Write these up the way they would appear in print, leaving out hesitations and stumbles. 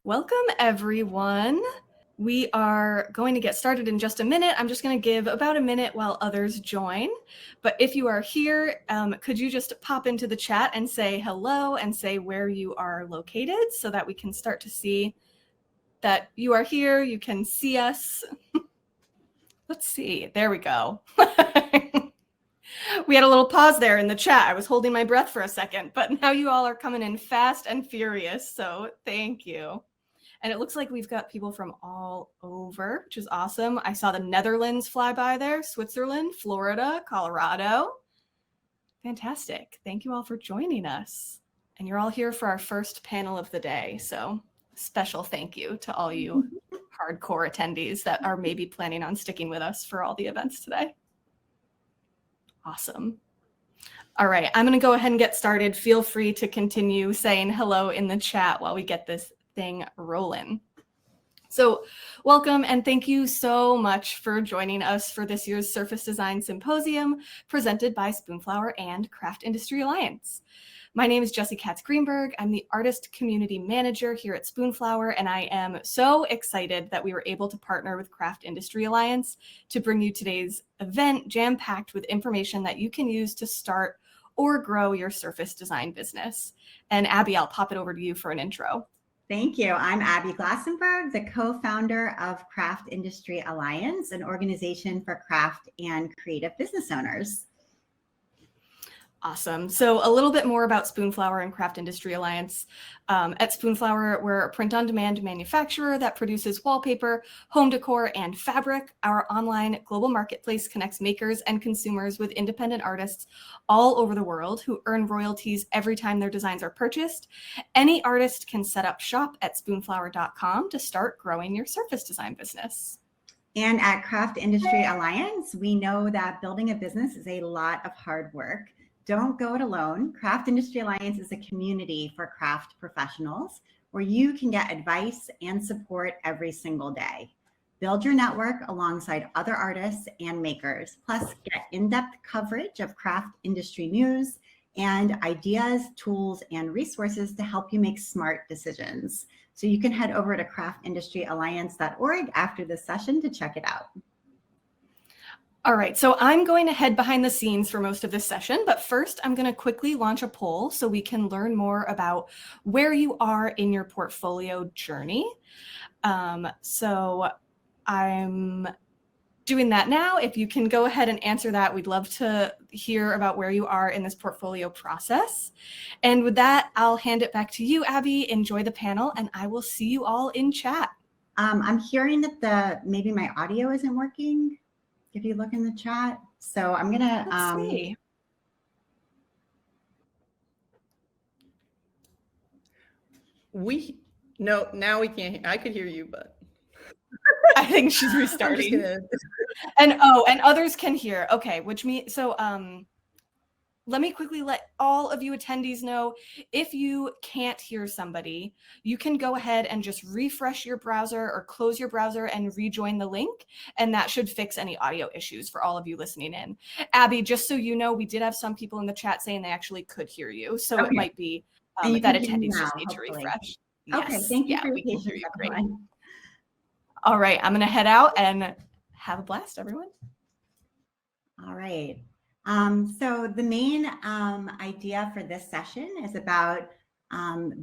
Welcome, everyone. We are going to get started in just a minute. I'm just going to give about a minute while others join. But if you are here, could you just pop into the chat and say hello and say where you are located so that we can start to see that you are here, you can see us. Let's see, there we go. We had a little pause there in the chat. I was holding my breath for a second, but now you all are coming in fast and furious, so thank you. And it looks like we've got people from all over, which is awesome. I saw the Netherlands fly by there, Switzerland, Florida, Colorado. Fantastic. Thank you all for joining us. And you're all here for our first panel of the day. So special thank you to all you hardcore attendees that are maybe planning on sticking with us for all the events today. Awesome. All right, I'm going to go ahead and get started. Feel free to continue saying hello in the chat while we get this thing rolling. So welcome and thank you so much for joining us for this year's Surface Design Symposium presented by Spoonflower and Craft Industry Alliance. My name is Jessie Katz-Greenberg. I'm the Artist Community Manager here at Spoonflower, and I am so excited that we were able to partner with Craft Industry Alliance to bring you today's event jam-packed with information that you can use to start or grow your surface design business. And Abby, I'll pop it over to you for an intro. Thank you. I'm Abby Glassenberg, the co-founder of Craft Industry Alliance, an organization for craft and creative business owners. Awesome. So a little bit more about Spoonflower and Craft Industry Alliance. At Spoonflower, we're a print-on-demand manufacturer that produces wallpaper, home decor, and fabric. Our online global marketplace connects makers and consumers with independent artists all over the world who earn royalties every time their designs are purchased. Any artist can set up shop at spoonflower.com to start growing your surface design business. And at Craft Industry Alliance, we know that building a business is a lot of hard work. Don't go it alone. Craft Industry Alliance is a community for craft professionals where you can get advice and support every single day. Build your network alongside other artists and makers, plus get in-depth coverage of craft industry news and ideas, tools, and resources to help you make smart decisions. So you can head over to craftindustryalliance.org after this session to check it out. All right, so I'm going to head behind the scenes for most of this session, but first I'm going to quickly launch a poll so we can learn more about where you are in your portfolio journey. So I'm doing that now. If you can go ahead and answer that, we'd love to hear about where you are in this portfolio process. And with that, I'll hand it back to you, Abby. Enjoy the panel, and I will see you all in chat. I'm hearing that maybe my audio isn't working. If you look in the chat. So I'm gonna see. Now we can't. I could hear you, but I think she's restarting. And others can hear. Okay, which means let me quickly let all of you attendees know, if you can't hear somebody, you can go ahead and just refresh your browser or close your browser and rejoin the link, and that should fix any audio issues for all of you listening in. Abby, just so you know, we did have some people in the chat saying they actually could hear you, so okay. It might be that attendees just need to refresh. Okay, yes. Thank you yeah, for we can hear you great. Everyone. All right, I'm gonna head out and have a blast, everyone. All right. So the main idea for this session is about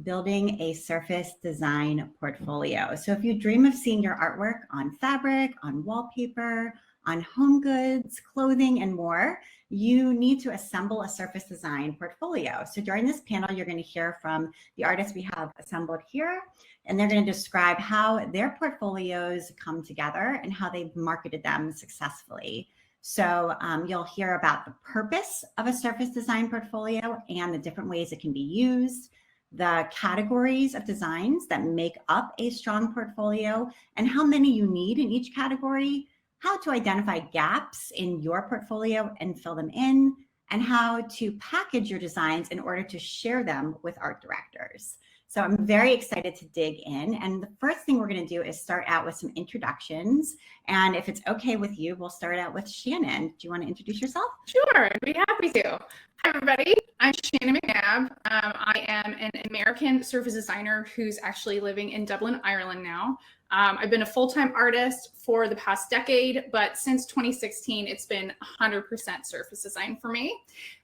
building a surface design portfolio. So if you dream of seeing your artwork on fabric, on wallpaper, on home goods, clothing, and more, you need to assemble a surface design portfolio. So during this panel, you're going to hear from the artists we have assembled here, and they're going to describe how their portfolios come together and how they've marketed them successfully. So you'll hear about the purpose of a surface design portfolio and the different ways it can be used, the categories of designs that make up a strong portfolio and how many you need in each category, how to identify gaps in your portfolio and fill them in, and how to package your designs in order to share them with art directors. So I'm very excited to dig in. And the first thing we're going to do is start out with some introductions. And if it's okay with you, we'll start out with Shannon. Do you want to introduce yourself? Sure, I'd be happy to. Hi, everybody. I'm Shannon McNabb. I am an American surface designer who's actually living in Dublin, Ireland now. I've been a full-time artist for the past decade, but since 2016, it's been 100% surface design for me.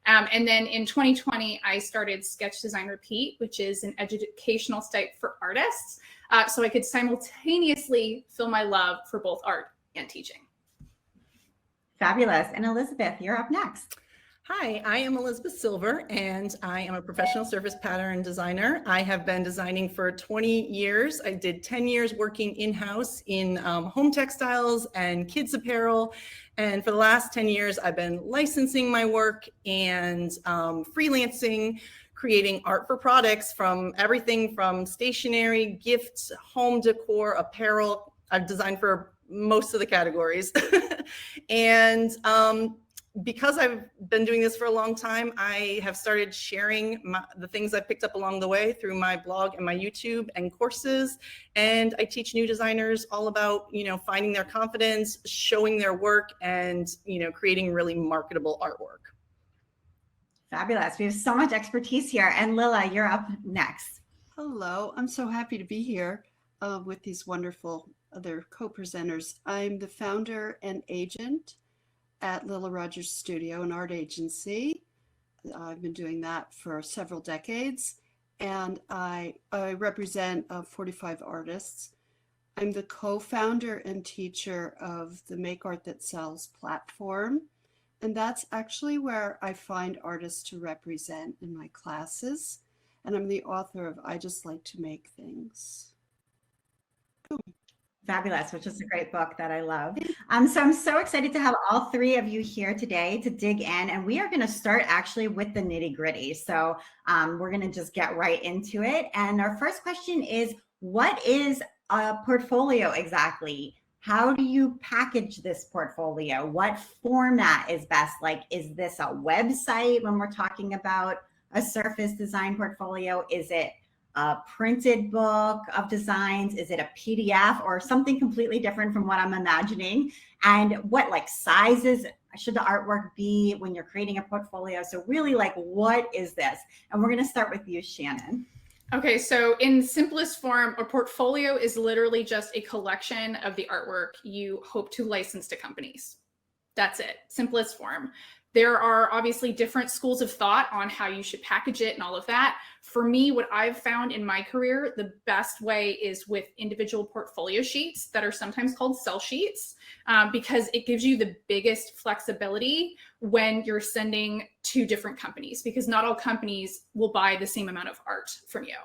And then in 2020, I started Sketch Design Repeat, which is an educational site for artists, so I could simultaneously feel my love for both art and teaching. Fabulous. And Elizabeth, you're up next. Hi, I am Elizabeth Silver, and I am a professional surface pattern designer. I have been designing for 20 years. I did 10 years working in-house in home textiles and kids apparel. And for the last 10 years, I've been licensing my work and freelancing, creating art for products from everything from stationery, gifts, home decor, apparel. I've designed for most of the categories. And because I've been doing this for a long time, I have started sharing the things I've picked up along the way through my blog and my YouTube and courses. And I teach new designers all about, finding their confidence, showing their work, and, creating really marketable artwork. Fabulous. We have so much expertise here. And Lila, you're up next. Hello, I'm so happy to be here with these wonderful other co-presenters. I'm the founder and agent at Lila Rogers Studio, an art agency. I've been doing that for several decades, and I represent 45 artists. I'm the co-founder and teacher of the Make Art That Sells platform, and that's actually where I find artists to represent in my classes. And I'm the author of I Just Like to Make Things. Boom. Fabulous, which is a great book that I love. So I'm so excited to have all three of you here today to dig in, and we are going to start actually with the nitty gritty. So we're going to just get right into it. And our first question is, what is a portfolio exactly? How do you package this portfolio? What format is best? Like, is this a website when we're talking about a surface design portfolio? Is it a printed book of designs? Is it a PDF or something completely different from what I'm imagining? And what sizes should the artwork be when you're creating a portfolio? So really, what is this? And we're going to start with you, Shannon. Okay, so in simplest form, a portfolio is literally just a collection of the artwork you hope to license to companies. That's it, simplest form. There are obviously different schools of thought on how you should package it and all of that. For me, what I've found in my career, the best way is with individual portfolio sheets that are sometimes called sell sheets, because it gives you the biggest flexibility when you're sending to different companies, because not all companies will buy the same amount of art from you.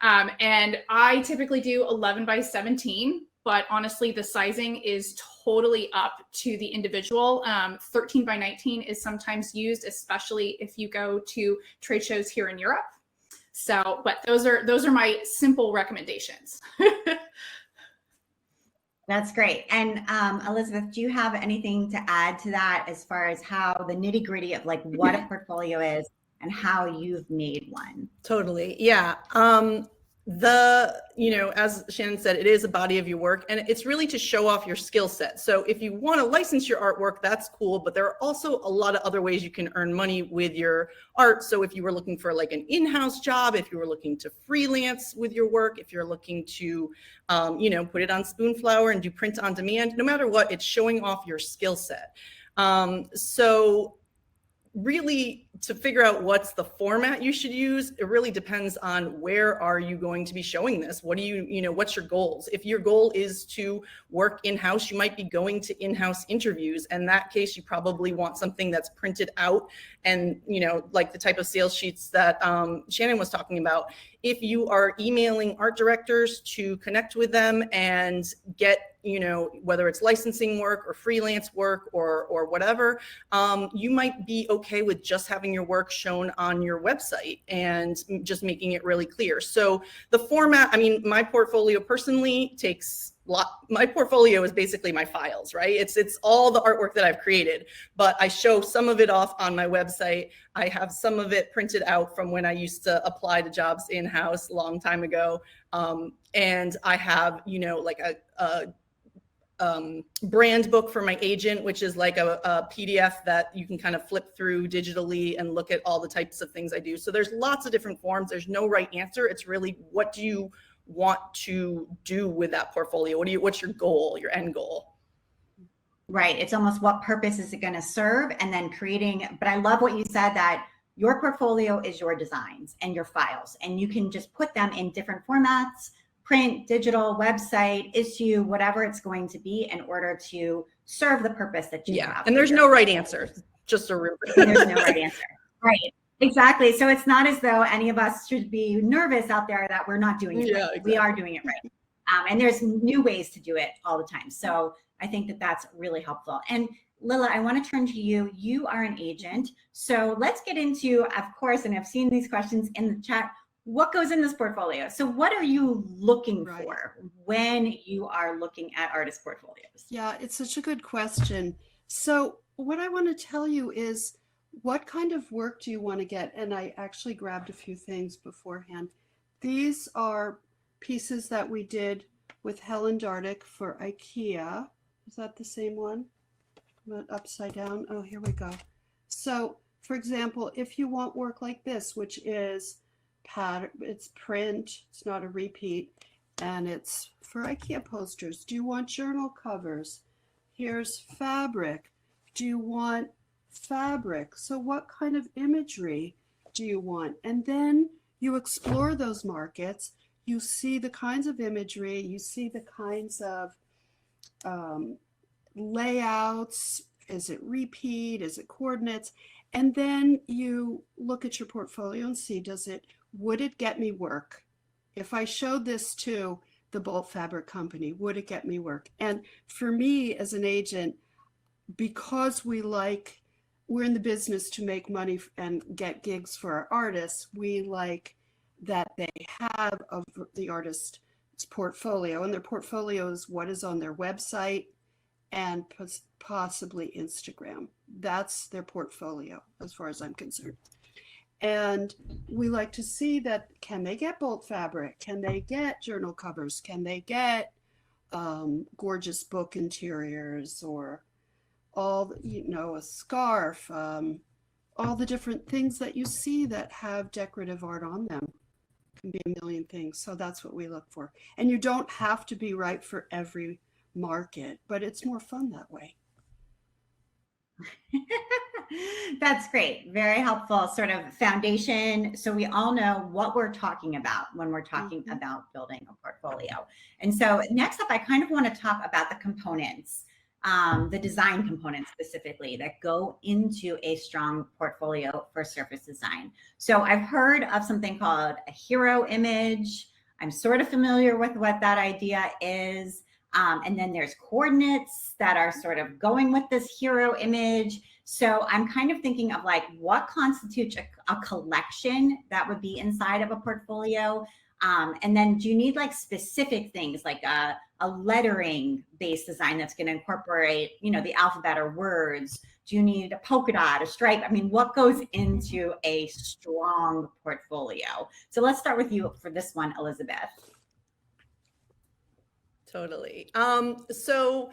And I typically do 11 by 17. But honestly, the sizing is totally up to the individual. 13 by 19 is sometimes used, especially if you go to trade shows here in Europe. So, but those are my simple recommendations. That's great. And Elizabeth, do you have anything to add to that as far as how the nitty gritty of what a portfolio is and how you've made one? Totally. Yeah. As Shannon said, it is a body of your work, and it's really to show off your skill set. So if you want to license your artwork, that's cool, but there are also a lot of other ways you can earn money with your art. So if you were looking for an in-house job, if you were looking to freelance with your work, if you're looking to, put it on Spoonflower and do print on demand, no matter what, it's showing off your skill set. So really, to figure out what's the format you should use, it really depends on where are you going to be showing this? What do what's your goals? If your goal is to work in-house, you might be going to in-house interviews. In that case, you probably want something that's printed out and, like the type of sales sheets that Shannon was talking about. If you are emailing art directors to connect with them and get, whether it's licensing work or freelance work or whatever, you might be okay with just having your work shown on your website and just making it really clear. So the format, my portfolio personally takes my portfolio is basically my files, right? It's all the artwork that I've created, but I show some of it off on my website. I have some of it printed out from when I used to apply to jobs in-house a long time ago. And I have, like a brand book for my agent, which is like a PDF that you can kind of flip through digitally and look at all the types of things I do. So there's lots of different forms. There's no right answer. It's really, what do you want to do with that portfolio? What's your goal, your end goal? Right. It's almost what purpose is it going to serve, and then creating. But I love what you said, that your portfolio is your designs and your files, and you can just put them in different formats: print, digital, website, issue, whatever it's going to be, in order to serve the purpose that you have. And there's no right answer. Just a real. There's no right answer. Right. Exactly. So it's not as though any of us should be nervous out there that we're not doing it right. Exactly. We are doing it right. And there's new ways to do it all the time. So I think that that's really helpful. And Lila, I want to turn to you. You are an agent. So let's get into, of course, and I've seen these questions in the chat, what goes in this portfolio? So what are you looking for when you are looking at artist portfolios? Yeah, it's such a good question. So what I want to tell you is, what kind of work do you want to get? And I actually grabbed a few things beforehand. These are pieces that we did with Helen Dardick for IKEA. Is that the same one? Upside down. Oh, here we go. So, for example, if you want work like this, which is it's print, it's not a repeat, and it's for IKEA posters. Do you want journal covers? Here's fabric. Do you want fabric? So what kind of imagery do you want? And then you explore those markets. You see the kinds of imagery, you see the kinds of layouts. Is it repeat? Is it coordinates? And then you look at your portfolio and see, would it get me work? If I showed this to the Bolt Fabric Company, would it get me work? And for me as an agent, because we're in the business to make money and get gigs for our artists, we like that they have the artist's portfolio, and their portfolio is what is on their website and possibly Instagram. That's their portfolio as far as I'm concerned. And we like to see that, can they get Bolt fabric? Can they get journal covers? Can they get gorgeous book interiors, or a scarf, all the different things that you see that have decorative art on them. Can be a million things. So that's what we look for. And you don't have to be right for every market, but it's more fun that way. That's great. Very helpful sort of foundation. So we all know what we're talking about when we're talking about building a portfolio. And so next up, I kind of want to talk about the components, the design components specifically that go into a strong portfolio for surface design. So I've heard of something called a hero image. I'm sort of familiar with what that idea is. And then there's coordinates that are sort of going with this hero image. So I'm kind of thinking of like, what constitutes a collection that would be inside of a portfolio? And then do you need like specific things like a lettering based design that's going to incorporate, the alphabet or words? Do you need a polka dot, a stripe? I mean, what goes into a strong portfolio? So let's start with you for this one, Elizabeth. Totally. So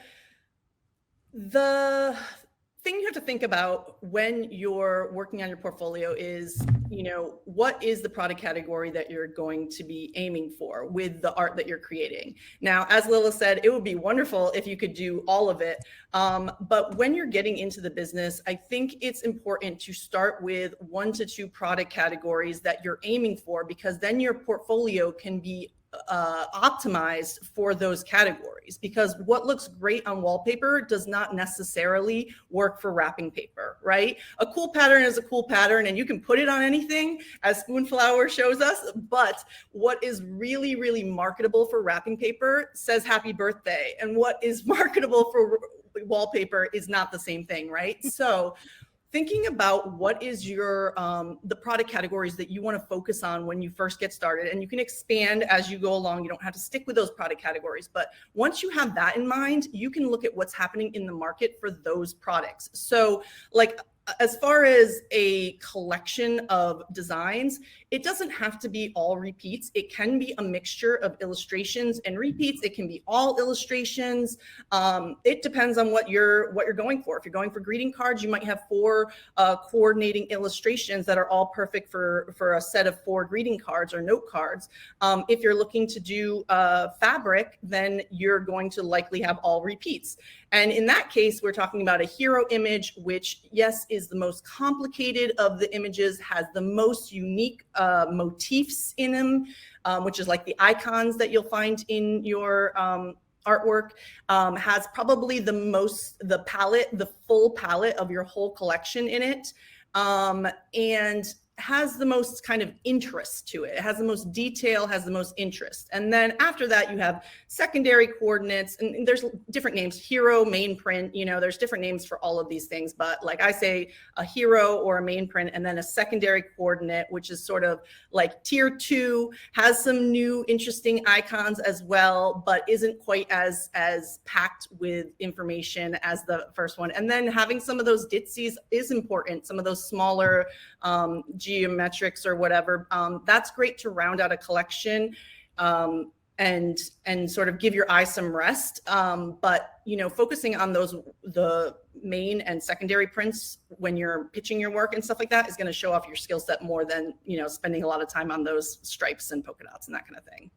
the thing you have to think about when you're working on your portfolio is, what is the product category that you're going to be aiming for with the art that you're creating? Now, as Lila said, it would be wonderful if you could do all of it. But when you're getting into the business, I think it's important to start with 1 to 2 product categories that you're aiming for, because then your portfolio can be optimized for those categories, because what looks great on wallpaper does not necessarily work for wrapping paper, right? A cool pattern is a cool pattern and you can put it on anything, as Spoonflower shows us, but what is really, really marketable for wrapping paper says happy birthday, and what is marketable for wallpaper is not the same thing, right? So thinking about what is your the product categories that you want to focus on when you first get started, and you can expand as you go along. You don't have to stick with those product categories, but once you have that in mind, you can look at what's happening in the market for those products. So like, as far as a collection of designs, it doesn't have to be all repeats. It can be a mixture of illustrations and repeats. It can be all illustrations. It depends on what you're going for. If you're going for greeting cards, you might have 4 coordinating illustrations that are all perfect for a set of 4 greeting cards or note cards. If you're looking to do fabric, then you're going to likely have all repeats. And in that case, we're talking about a hero image, which, yes, is the most complicated of the images, has the most unique motifs in them, which is like the icons that you'll find in your artwork, has probably the full palette of your whole collection in it, and has the most kind of interest to it. It has the most detail, has the most interest. And then after that, you have secondary coordinates, and there's different names, hero, main print, you know, there's different names for all of these things. But like I say, a hero or a main print, and then a secondary coordinate, which is sort of like tier 2, has some new interesting icons as well, but isn't quite as packed with information as the first one. And then having some of those ditsies is important, some of those smaller geometrics or whatever. That's great to round out a collection and sort of give your eye some rest. But, you know, focusing on the main and secondary prints when you're pitching your work and stuff like that is going to show off your skill set more than, you know, spending a lot of time on those stripes and polka dots and that kind of thing.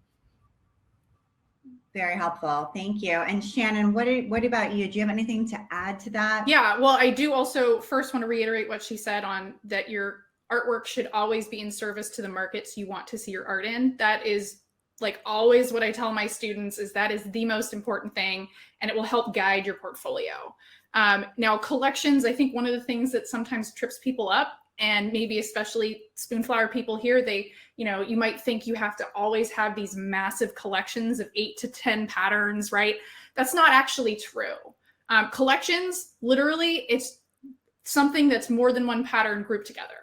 Very helpful. Thank you. And Shannon, what about you? Do you have anything to add to that? Yeah, well, I do also first want to reiterate what she said on that your artwork should always be in service to the markets you want to see your art in. That is like always what I tell my students, is that is the most important thing, and it will help guide your portfolio. Now, collections, I think one of the things that sometimes trips people up, and maybe especially Spoonflower people here, they, you know, you might think you have to always have these massive collections of 8 to 10 patterns, right? That's not actually true. Collections, literally, it's something that's more than one pattern grouped together.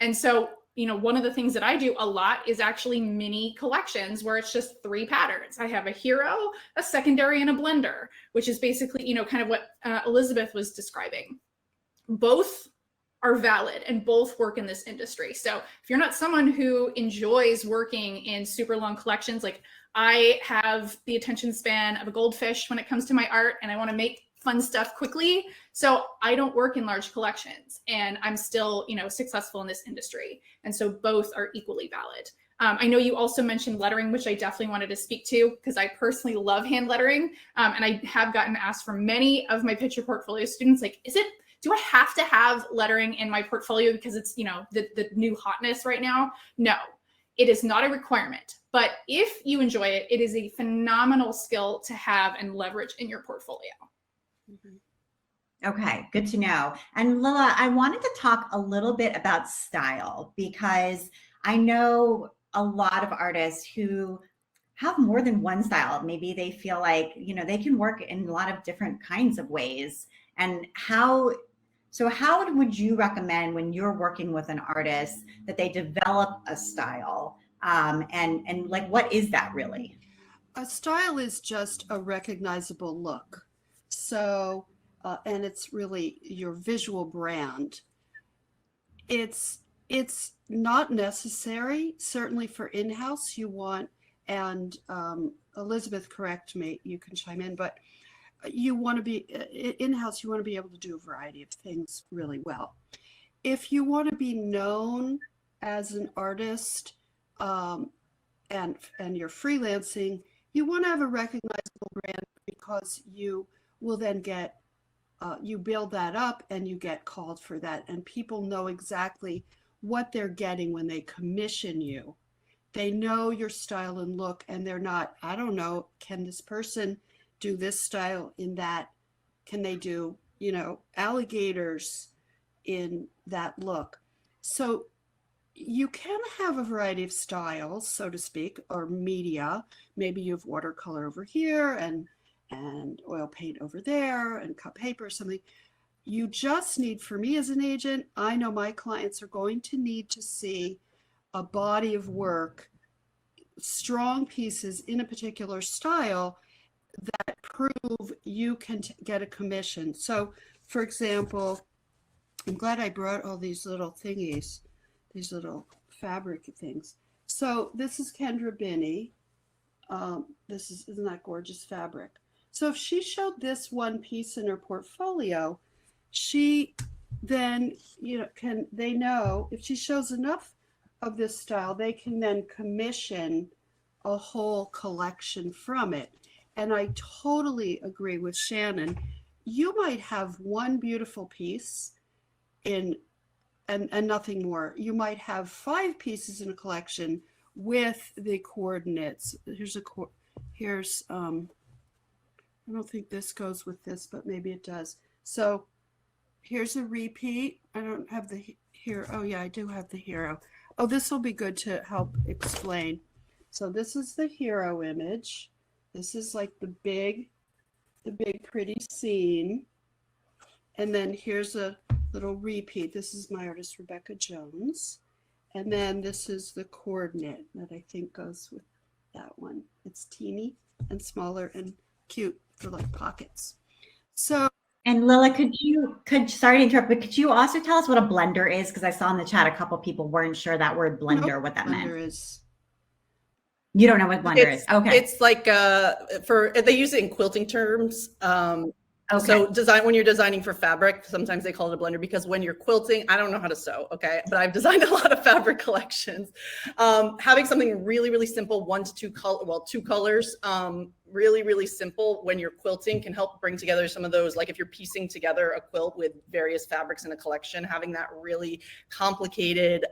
And so, you know, one of the things that I do a lot is actually mini collections where it's just 3 patterns. I have a hero, a secondary, and a blender, which is basically, you know, kind of what Elizabeth was describing. Both are valid and both work in this industry. So if you're not someone who enjoys working in super long collections, like I have the attention span of a goldfish when it comes to my art, and I want to make fun stuff quickly. So I don't work in large collections, and I'm still, you know, successful in this industry. And so both are equally valid. I know you also mentioned lettering, which I definitely wanted to speak to because I personally love hand lettering. And I have gotten asked from many of my picture portfolio students, like, do I have to have lettering in my portfolio because it's, you know, the new hotness right now? No, it is not a requirement. But if you enjoy it, it is a phenomenal skill to have and leverage in your portfolio. Okay, good to know. And Lila, I wanted to talk a little bit about style, because I know a lot of artists who have more than one style. Maybe they feel like, you know, they can work in a lot of different kinds of ways. And how would you recommend when you're working with an artist that they develop a style? And like, what is that really? A style is just a recognizable look. So, and it's really your visual brand. It's not necessary, certainly for in-house you want, and Elizabeth, correct me, you can chime in, but you want to be in-house, you want to be able to do a variety of things really well. If you want to be known as an artist and you're freelancing, you want to have a recognizable brand, because you will then get, you build that up and you get called for that, and people know exactly what they're getting when they commission you. They know your style and look, and they're not, I don't know, can this person do this style in that? Can they do, you know, alligators in that look? So you can have a variety of styles, so to speak, or media. Maybe you have watercolor over here and oil paint over there and cut paper or something. You just need, for me as an agent, I know my clients are going to need to see a body of work, strong pieces in a particular style that prove you can get a commission. So, for example, I'm glad I brought all these little thingies, these little fabric things. So this is Kendra Binney. Isn't that gorgeous fabric? So if she showed this one piece in her portfolio, she then, they know if she shows enough of this style, they can then commission a whole collection from it. And I totally agree with Shannon. You might have one beautiful piece and nothing more. You might have 5 pieces in a collection with the coordinates. Here's I don't think this goes with this, but maybe it does. So here's a repeat. I don't have the hero. Oh yeah, I do have the hero. Oh, this will be good to help explain. So this is the hero image. This is like the big pretty scene. And then here's a little repeat. This is my artist, Rebecca Jones. And then this is the coordinate that I think goes with that one. It's teeny and smaller and cute for like pockets. So, and Lila, sorry to interrupt, but could you also tell us what a blender is? Because I saw in the chat a couple people weren't sure that word blender, what that meant. You don't know what blender is? Okay. It's like they use it in quilting terms. Okay. So when you're designing for fabric, sometimes they call it a blender, because when you're quilting, I don't know how to sew, okay? But I've designed a lot of fabric collections. Having something really, really simple, 1 to 2 2 colors, really, really simple when you're quilting can help bring together some of those, like if you're piecing together a quilt with various fabrics in a collection, having that really complicated,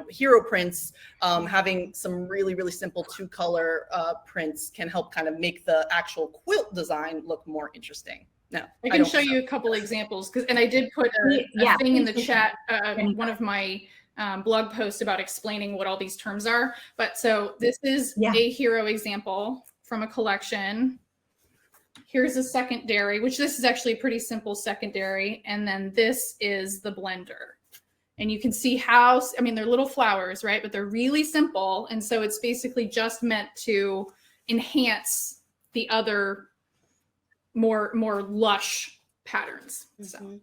hero prints, having some really, really simple 2-color prints can help kind of make the actual quilt design look more interesting. No, I can show you a couple examples, and I did put a thing in the chat, one of my blog posts about explaining what all these terms are. But so this is a hero example from a collection. Here's a secondary, which this is actually a pretty simple secondary. And then this is the blender. And you can see how, they're little flowers, right? But they're really simple. And so it's basically just meant to enhance the other more lush patterns. So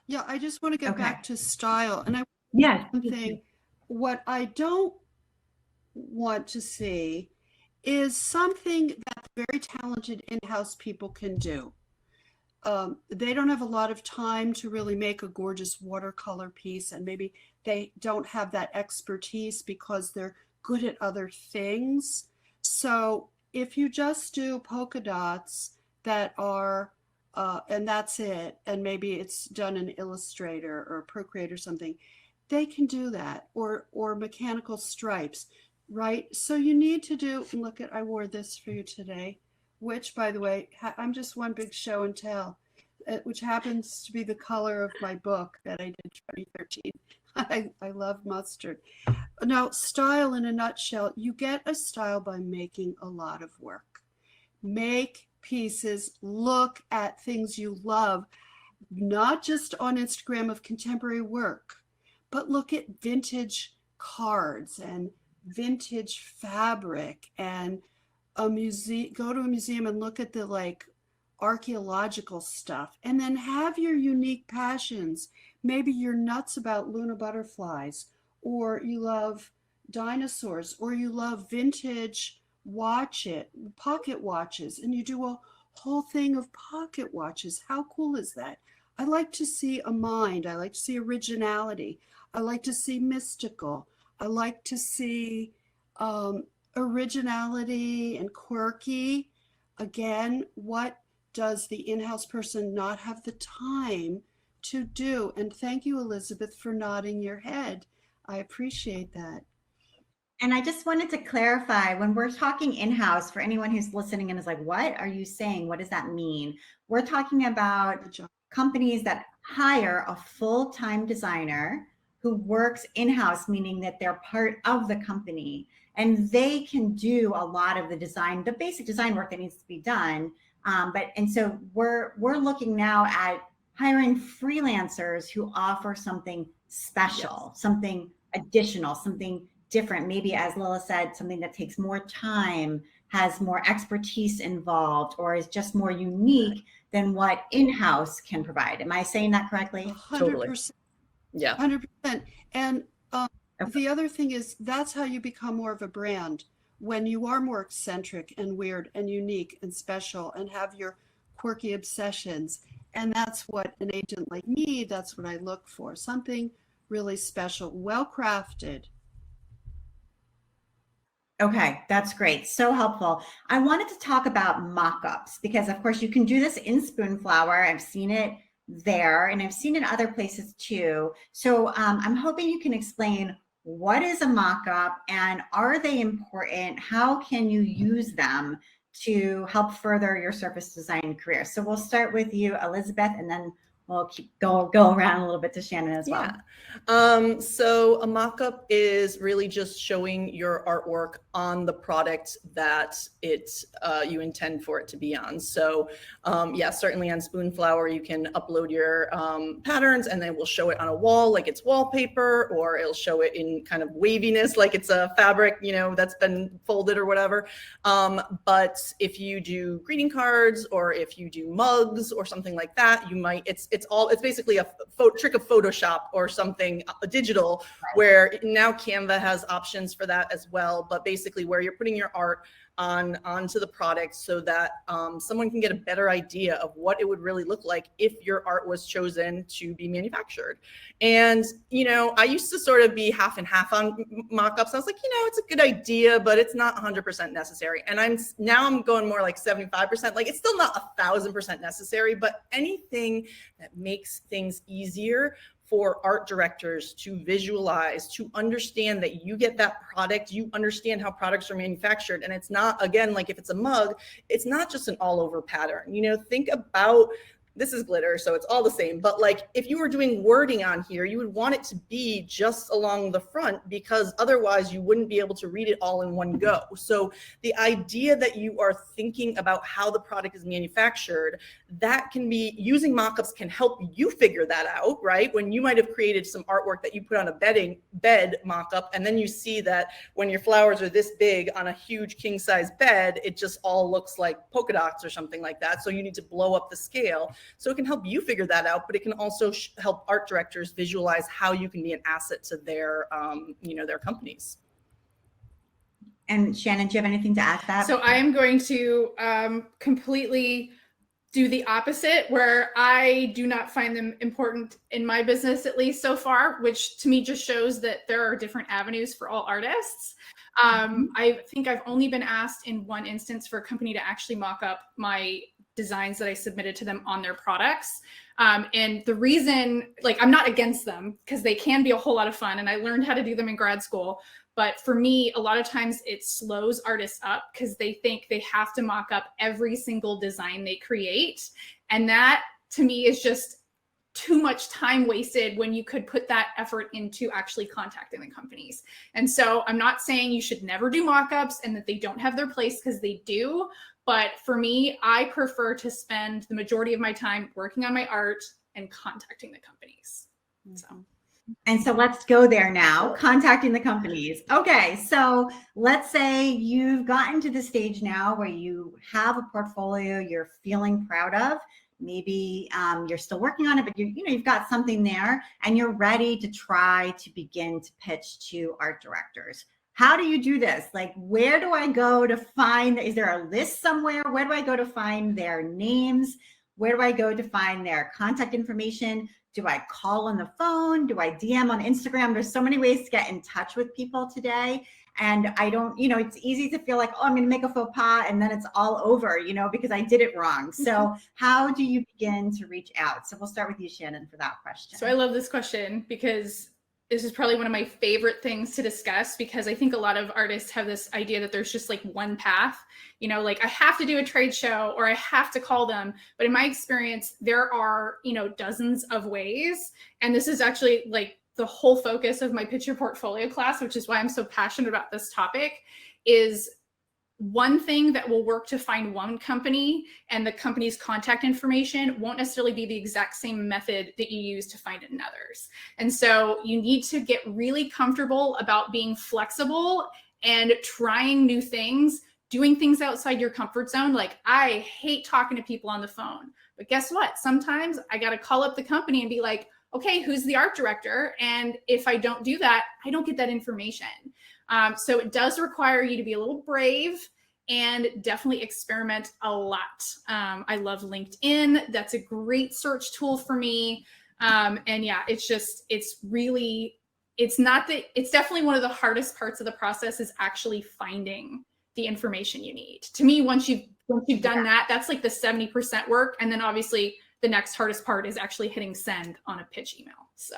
yeah, I just want to get back to style. And what I don't want to see is something that very talented in-house people can do. They don't have a lot of time to really make a gorgeous watercolor piece, and maybe they don't have that expertise because they're good at other things. So if you just do polka dots that are, and that's it, and maybe it's done in Illustrator or Procreate or something, they can do that, or mechanical stripes, right? So you need to do, look at, I wore this for you today, which, by the way, I'm just one big show and tell, which happens to be the color of my book that I did 2013. I love mustard. Now, style in a nutshell, you get a style by making a lot of work. Make pieces, look at things you love, not just on Instagram of contemporary work, but look at vintage cards and vintage fabric, and go to a museum and look at the archaeological stuff, and then have your unique passions. Maybe you're nuts about Luna butterflies, or you love dinosaurs, or you love vintage pocket watches, and you do a whole thing of pocket watches. How cool is that? I like to see a mind. I like to see originality. I like to see mystical. I like to see originality and quirky. Again, what does the in-house person not have the time to do? And thank you, Elizabeth, for nodding your head. I appreciate that. And I just wanted to clarify, when we're talking in-house, for anyone who's listening and is like, what are you saying? What does that mean? We're talking about companies that hire a full-time designer who works in-house, meaning that they're part of the company, and they can do a lot of the design, the basic design work that needs to be done. And so we're looking now at hiring freelancers who offer something special, something additional, something different. Maybe, as Lila said, something that takes more time, has more expertise involved, or is just more unique than what in-house can provide. Am I saying that correctly? 100%. Yeah. 100%. And Okay. the other thing is that's how you become more of a brand, when you are more eccentric and weird and unique and special and have your quirky obsessions. And that's what an agent like me, that's what I look for. Something really special, well crafted. Okay, that's great. So helpful. I wanted to talk about mock-ups because, of course, you can do this in Spoonflower. I've seen it there, and I've seen it other places too. So I'm hoping you can explain, what is a mock-up and are they important? How can you use them to help further your surface design career? So we'll start with you, Elizabeth, and then we'll go around a little bit to Shannon as well. Yeah. So a mock-up is really just showing your artwork on the product that you intend for it to be on. So yeah, certainly on Spoonflower, you can upload your patterns and then we'll show it on a wall like it's wallpaper, or it'll show it in kind of waviness like it's a fabric, that's been folded or whatever. But if you do greeting cards or if you do mugs or something like that, you might, it's basically a trick of Photoshop or something digital, where now Canva has options for that as well. But basically where you're putting your art onto the product so that someone can get a better idea of what it would really look like if your art was chosen to be manufactured. And, I used to sort of be half and half on mock-ups. I was like, it's a good idea, but it's not 100% necessary. And I'm going more like 75%. Like, it's still not 1,000% necessary, but anything that makes things easier for art directors to visualize, to understand that you get that product, you understand how products are manufactured. And it's not, again, like if it's a mug, it's not just an all over pattern. Think about, this is glitter, so it's all the same. But like if you were doing wording on here, you would want it to be just along the front, because otherwise you wouldn't be able to read it all in one go. So the idea that you are thinking about how the product is manufactured, that can be, using mock-ups can help you figure that out, right? When you might have created some artwork that you put on a bed mock-up, and then you see that when your flowers are this big on a huge king size bed, it just all looks like polka dots or something like that. So you need to blow up the scale. So it can help you figure that out, but it can also help art directors visualize how you can be an asset to their, their companies. And Shannon, do you have anything to add to that? So I am going to completely do the opposite, where I do not find them important in my business, at least so far, which to me just shows that there are different avenues for all artists. I think I've only been asked in one instance for a company to actually mock up my designs that I submitted to them on their products. And the reason, I'm not against them, because they can be a whole lot of fun, and I learned how to do them in grad school. But for me, a lot of times it slows artists up because they think they have to mock up every single design they create. And that to me is just too much time wasted when you could put that effort into actually contacting the companies. And so I'm not saying you should never do mock-ups and that they don't have their place, because they do. But for me, I prefer to spend the majority of my time working on my art and contacting the companies. And so let's go there now, contacting the companies. Okay, so let's say you've gotten to the stage now where you have a portfolio you're feeling proud of. Maybe you're still working on it, but you've got something there and you're ready to try to begin to pitch to art directors. How do you do this? Like, where do I go to find, is there a list somewhere? Where do I go to find their names? Where do I go to find their contact information? Do I call on the phone? Do I DM on Instagram? There's so many ways to get in touch with people today. And I don't, it's easy to feel like, oh, I'm going to make a faux pas and then it's all over, because I did it wrong. So how do you begin to reach out? So we'll start with you, Shannon, for that question. So I love this question because this is probably one of my favorite things to discuss, because I think a lot of artists have this idea that there's just like one path, like I have to do a trade show or I have to call them. But in my experience, there are, dozens of ways. And this is actually like the whole focus of my Pitch Your Portfolio class, which is why I'm so passionate about this topic, is one thing that will work to find one company and the company's contact information won't necessarily be the exact same method that you use to find another's. And so you need to get really comfortable about being flexible and trying new things, doing things outside your comfort zone. Like, I hate talking to people on the phone, but guess what? Sometimes I got to call up the company and be like, okay, who's the art director? And if I don't do that, I don't get that information. So it does require you to be a little brave and definitely experiment a lot. I love LinkedIn. That's a great search tool for me. And yeah, it's definitely one of the hardest parts of the process is actually finding the information you need. To me, once you've done that, that's like the 70% work. And then obviously the next hardest part is actually hitting send on a pitch email. So.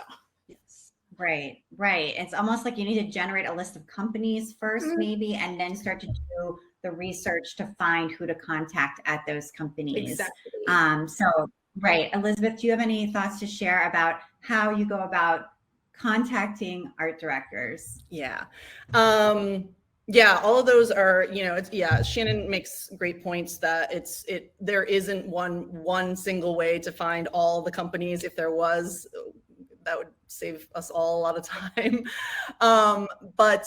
Right. It's almost like you need to generate a list of companies first, maybe, and then start to do the research to find who to contact at those companies. Exactly. Right. Elizabeth, do you have any thoughts to share about how you go about contacting art directors? Yeah. All of those are, Shannon makes great points that there isn't one single way to find all the companies. If there was, that would save us all a lot of time. But,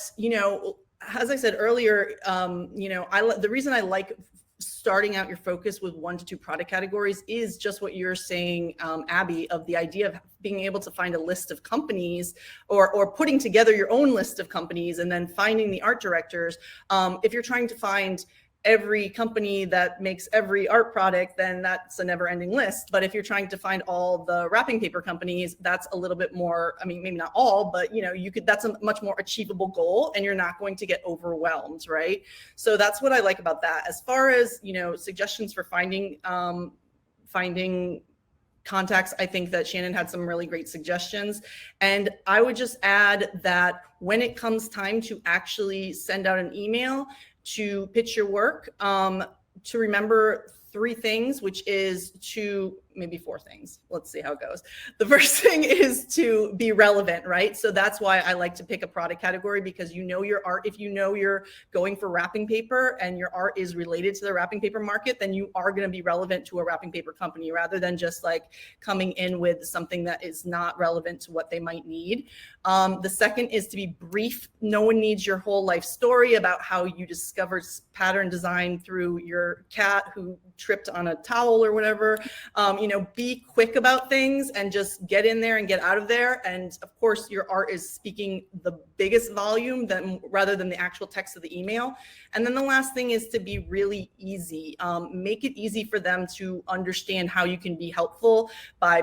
as I said earlier, the reason I like starting out your focus with 1 to 2 product categories is just what you're saying, Abby, of the idea of being able to find a list of companies or putting together your own list of companies and then finding the art directors. If you're trying to find every company that makes every art product, then that's a never ending list. But if you're trying to find all the wrapping paper companies, that's a little bit more, I mean, maybe not all, but that's a much more achievable goal and you're not going to get overwhelmed, right? So that's what I like about that. As far as, suggestions for finding contacts, I think that Shannon had some really great suggestions. And I would just add that when it comes time to actually send out an email to pitch your work, to remember 3 things, which is maybe 4 things. Let's see how it goes. The first thing is to be relevant, right? So that's why I like to pick a product category, because your art, if you're going for wrapping paper and your art is related to the wrapping paper market, then you are going to be relevant to a wrapping paper company rather than just like coming in with something that is not relevant to what they might need. The second is to be brief. No one needs your whole life story about how you discovered pattern design through your cat who tripped on a towel or whatever. Be quick about things and just get in there and get out of there. And of course, your art is speaking the biggest volume rather than the actual text of the email. And then the last thing is to be really easy. Make it easy for them to understand how you can be helpful by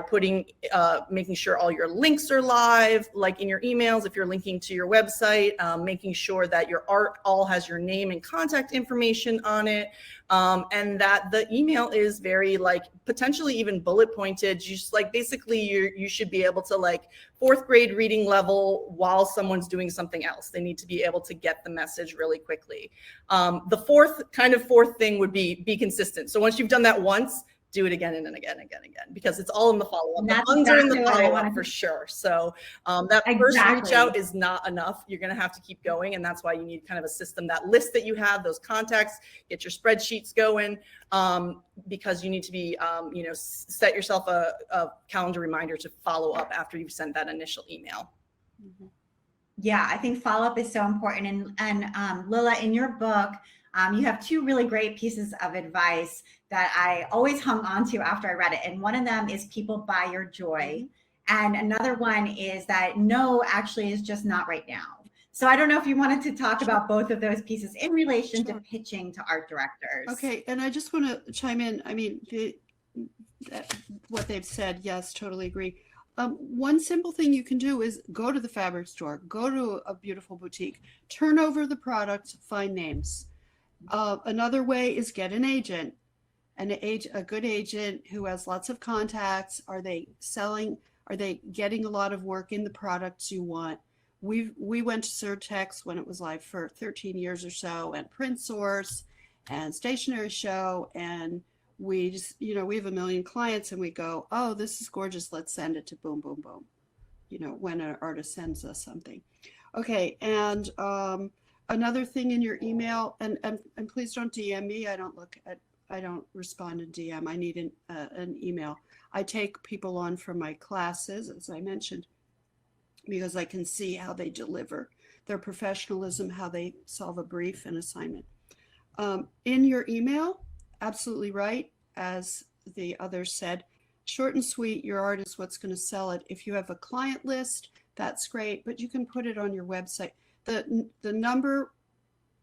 making sure all your links are live, like in your emails, if you're linking to your website, making sure that your art all has your name and contact information on it. And that the email is very potentially even bullet pointed. Just basically you should be able to 4th grade reading level while someone's doing something else. They need to be able to get the message really quickly. The fourth thing would be consistent. So once you've done that once, do it again and then again, because it's all in the follow-up. The puns are in the follow-up for sure. So that first reach out is not enough. You're going to have to keep going. And that's why you need kind of a system, that list that you have, those contacts, get your spreadsheets going, because you need to be, set yourself a calendar reminder to follow up after you've sent that initial email. Mm-hmm. Yeah, I think follow-up is so important. And Lila, in your book, you have 2 really great pieces of advice that I always hung on to after I read it. And one of them is people buy your joy. And another one is that no actually is just not right now. So I don't know if you wanted to talk about both of those pieces in relation to pitching to art directors. Okay, and I just want to chime in. I mean, what they've said, yes, totally agree. One simple thing you can do is go to the fabric store, go to a beautiful boutique, turn over the product, find names. Another way is get an agent, a good agent who has lots of contacts. Are they selling? Are they getting a lot of work in the products you want? We went to Surtex when it was live for 13 years or so, and Print Source and Stationery Show, and we just, we have 1 million clients, and we go, oh, this is gorgeous. Let's send it to boom, boom, boom. When an artist sends us something. Okay, and Another thing in your email, and please don't DM me. I don't respond in DM. I need an email. I take people on for my classes, as I mentioned, because I can see how they deliver their professionalism, how they solve a brief and assignment. In your email, absolutely right, as the others said, short and sweet, your art is what's going to sell it. If you have a client list, that's great, but you can put it on your website. The number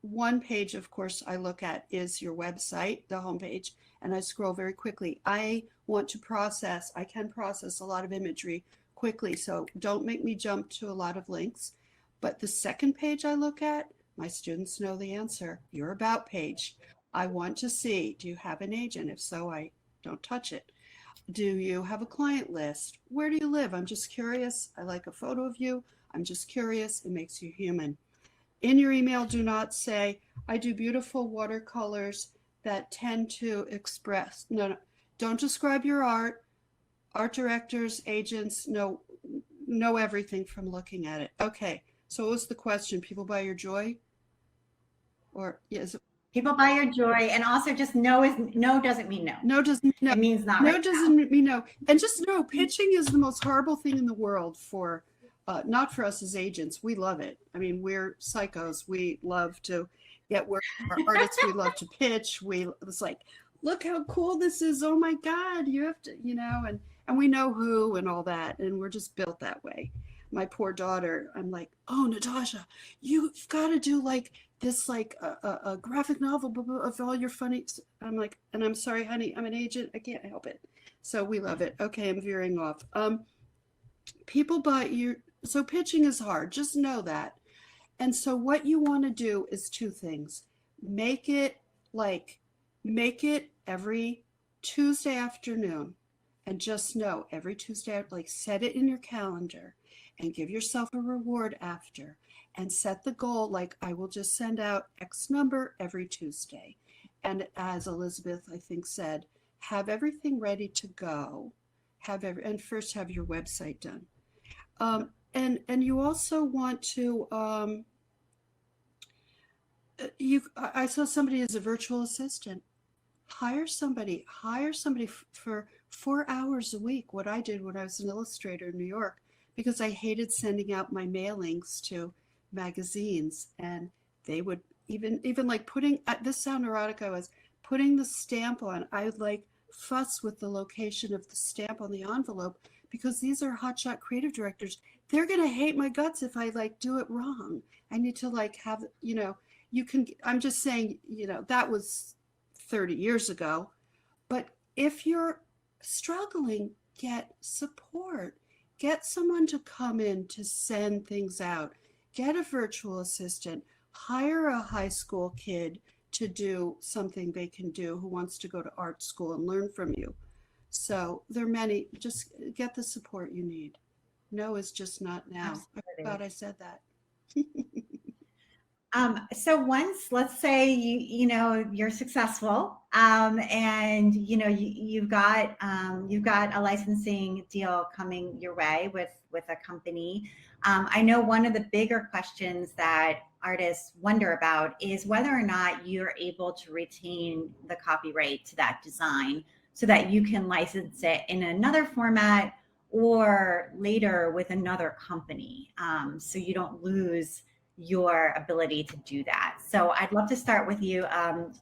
one page, of course, I look at is your website, the homepage, and I scroll very quickly. I can process a lot of imagery quickly, so don't make me jump to a lot of links. But the second page I look at, my students know the answer, your about page. I want to see, do you have an agent? If so, I don't touch it. Do you have a client list? Where do you live? I'm just curious. I like a photo of you. I'm just curious. It makes you human. In your email, do not say, I do beautiful watercolors that tend to express. No, don't describe your art. Art directors, agents know everything from looking at it. Okay, so what was the question? People buy your joy? Or yes. People buy your joy, and also just no doesn't mean no. No doesn't mean no. It means not No right doesn't now. mean no. And just know, pitching is the most horrible thing in the world for, not for us as agents. We love it. I mean, we're psychos. We love to get work. Our artists, we love to pitch. It's like, look how cool this is. Oh my God, you have to, and we know who and all that. And we're just built that way. My poor daughter, I'm like, oh, Natasha, you've got to do like this, like a graphic novel of all your funny. I'm like, and I'm sorry, honey, I'm an agent. I can't help it. So we love it. Okay, I'm veering off. People buy you. So pitching is hard. Just know that. And so what you want to do is two things. Make it every Tuesday afternoon. And just know every Tuesday, like set it in your calendar and give yourself a reward after, and set the goal like I will just send out X number every Tuesday. And as Elizabeth, I think, said, have everything ready to go. And first have your website done. And you also want to, I saw somebody as a virtual assistant. Hire somebody for 4 hours a week, what I did when I was an illustrator in New York, because I hated sending out my mailings to magazines, and they would even like putting, this sound neurotic I was, putting the stamp on. I would like fuss with the location of the stamp on the envelope, because these are hotshot creative directors. They're going to hate my guts if I like do it wrong. I need to like have, I'm just saying, that was 30 years ago. But if you're struggling, get support. Get someone to come in to send things out. Get a virtual assistant. Hire a high school kid to do something they can do who wants to go to art school and learn from you. So there are many. Just get the support you need. No is just not now. Absolutely. I forgot I said that. So once, let's say you're successful, and you've got a licensing deal coming your way with a company. I know one of the bigger questions that artists wonder about is whether or not you're able to retain the copyright to that design so that you can license it in another format or later with another company, so you don't lose your ability to do that. So I'd love to start with you,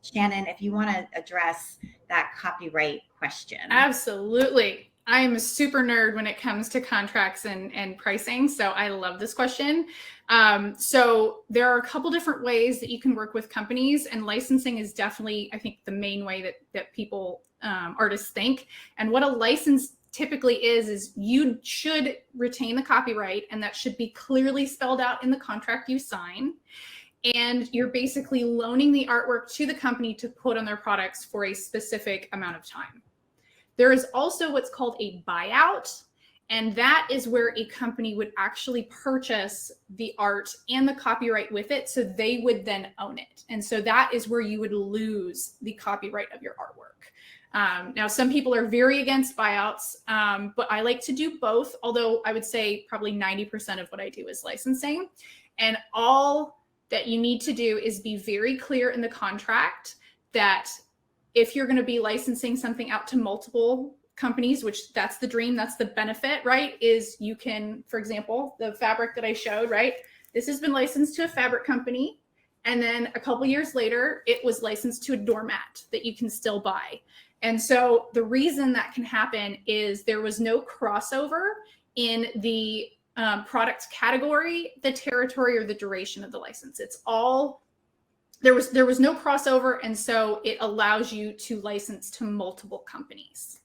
Shannon, if you want to address that copyright question. Absolutely. I'm a super nerd when it comes to contracts and pricing, so I love this question. So there are a couple different ways that you can work with companies, and licensing is definitely, I think, the main way that people, artists think. And what a license typically is you should retain the copyright, and that should be clearly spelled out in the contract you sign. And you're basically loaning the artwork to the company to put on their products for a specific amount of time. There is also what's called a buyout, and that is where a company would actually purchase the art and the copyright with it, so they would then own it. And so that is where you would lose the copyright of your artwork. Now, some people are very against buyouts, but I like to do both, although I would say probably 90% of what I do is licensing. And all that you need to do is be very clear in the contract that if you're going to be licensing something out to multiple companies, which that's the dream, that's the benefit, right? Is you can, for example, the fabric that I showed, right? This has been licensed to a fabric company. And then a couple years later, it was licensed to a doormat that you can still buy. And so the reason that can happen is there was no crossover in the product category, the territory, or the duration of the license. It's all, there was no crossover. And so it allows you to license to multiple companies.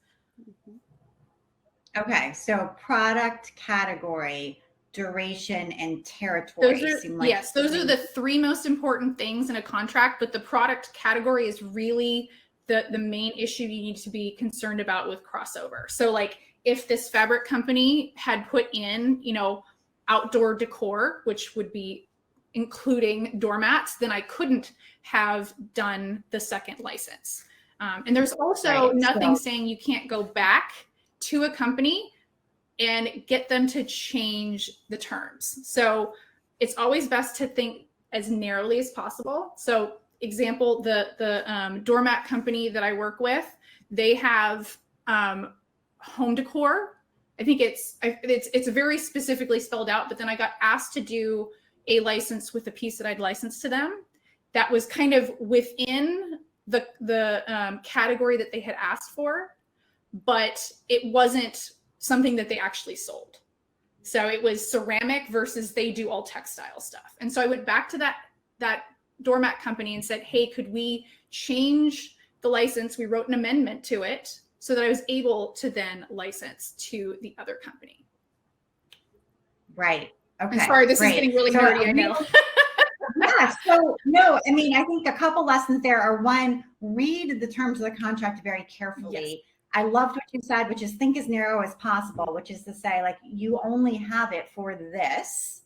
Okay, so product category, duration, and territory seem like yes, those are the three most important things in a contract, but the product category is really the main issue you need to be concerned about with crossover. So like if this fabric company had put in, you know, outdoor decor, which would be including doormats, then I couldn't have done the second license. And there's also nothing saying you can't go back to a company and get them to change the terms. So it's always best to think as narrowly as possible. So example, the doormat company that I work with, they have home decor. I think it's very specifically spelled out, but then I got asked to do a license with a piece that I'd licensed to them that was kind of within the category that they had asked for, but it wasn't something that they actually sold. So it was ceramic versus they do all textile stuff. And so I went back to that doormat company and said, hey, could we change the license? We wrote an amendment to it so that I was able to then license to the other company. Right. Okay. I'm sorry, this is getting really nerdy, I know. Yeah, so no, I mean, I think a couple lessons there are, one, read the terms of the contract very carefully. Yes. I loved what you said, which is think as narrow as possible, which is to say, like, you only have it for this